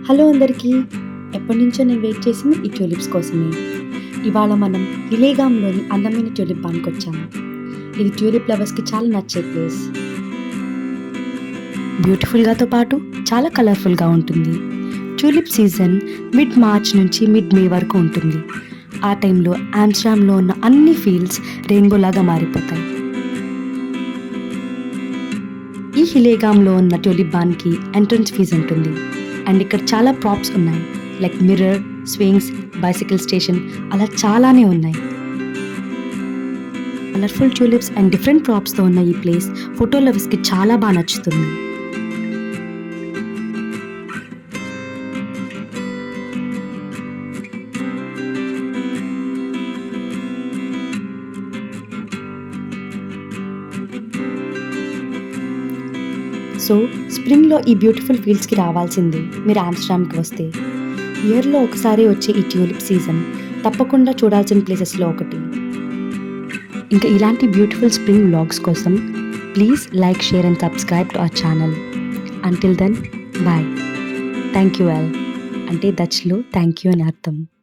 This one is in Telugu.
హలో అందరికీ! ఎప్పటినుంచో నేను వెయిట్ చేసింది ఈ ట్యూలిప్స్ కోసమే. ఇవాళ మనం ఇలేగాంలోని అందమైన ట్యూలిప్ బాన్‌కొచ్చాము. ఇది ట్యూలిప్ లవర్స్‌కి చాలా నచ్చే ప్లేస్. బ్యూటిఫుల్‌గాతో పాటు చాలా కలర్‌ఫుల్‌గా ఉంటుంది. ట్యూలిప్ సీజన్ మిడ్ మార్చ్ నుంచి మిడ్ మే వరకు ఉంటుంది. ఆ టైంలో ఆమ్స్టర్డామ్‌లో ఉన్న అన్ని ఫీల్డ్స్ రెయిన్‌బోలాగా మారిపోతాయి. ఈ హిలేగాంలో ఉన్న ట్యూలిప్ బాన్‌కి ఎంట్రన్స్ ఫీజ్ ఉంటుంది. అండ్ ఇక్కడ చాలా ప్రాప్స్ ఉన్నాయి. Like mirror, swings, bicycle station అలా చాలానే ఉన్నాయి. కలర్ఫుల్ ట్యూలిప్స్ అండ్ డిఫరెంట్ ప్రాప్స్‌తో ఉన్న ఈ ప్లేస్ ఫోటో లవర్స్‌కి చాలా నచ్చుతుంది. సో స్ప్రింగ్‌లో ఈ బ్యూటిఫుల్ ఫీల్డ్స్‌కి రావాల్సిందే మీరు ఆమ్స్టర్డామ్‌కి వస్తే. ఇయర్‌లో ఒకసారి వచ్చే ఈ ట్యూలిప్ సీజన్ తప్పకుండా చూడాల్సిన ప్లేసెస్‌లో ఒకటి. ఇంకా ఇలాంటి బ్యూటిఫుల్ స్ప్రింగ్ వ్లాగ్స్ కోసం please like, share and subscribe to our channel. Until then bye. Thank you all. అంటే డచ్‌లో థ్యాంక్ యూ అని అర్థం.